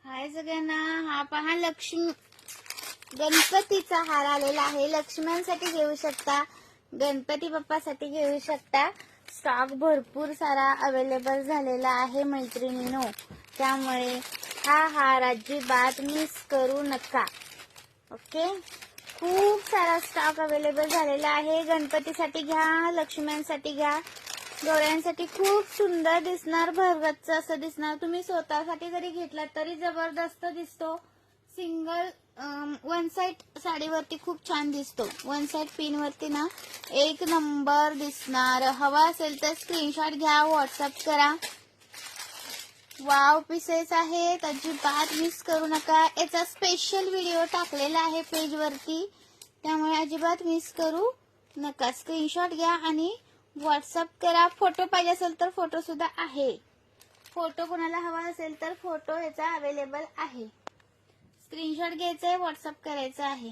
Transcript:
हाय सगळ्यांना, हा पहा लक्ष्मी गणपतीचा हार आलेला आहे. लक्ष्म्यांसाठी घेऊ शकता, गणपती बाप्पासाठी घेऊ शकता. स्टॉक भरपूर सारा अवेलेबल झालेला आहे मैत्रिणींनो, त्यामुळे हा हार अजिबात मिस करू नका. ओके, खूप सारा स्टॉक अवेलेबल झालेला आहे. गणपतीसाठी घ्या, लक्ष्म्यांसाठी घ्या, गौऱ्यांसाठी खूप सुंदर दिसणार, भरगच्च असं दिसणार. तुम्ही स्वतःसाठी जरी घेतला तरी जबरदस्त दिसतो. सिंगल वन साइड साडीवरती खूप छान दिसतो. वन साइड पिन वरती ना एक नंबर दिसणार. हवा असेल तर स्क्रीनशॉट घ्या, व्हॉट्सअप करा. वाव पीसेस आहेत, अजिबात मिस करू नका. याचा स्पेशल व्हिडिओ टाकलेला आहे पेज वरती, त्यामुळे अजिबात मिस करू नका. स्क्रीनशॉट घ्या आणि व्हॉट्सअप करा. फोटो पाहिजे असेल तर फोटो सुद्धा आहे. फोटो कोणाला हवा असेल तर फोटो याचा अवेलेबल आहे. स्क्रीनशॉट घ्यायचा आहे, व्हॉट्सअप करायचा आहे.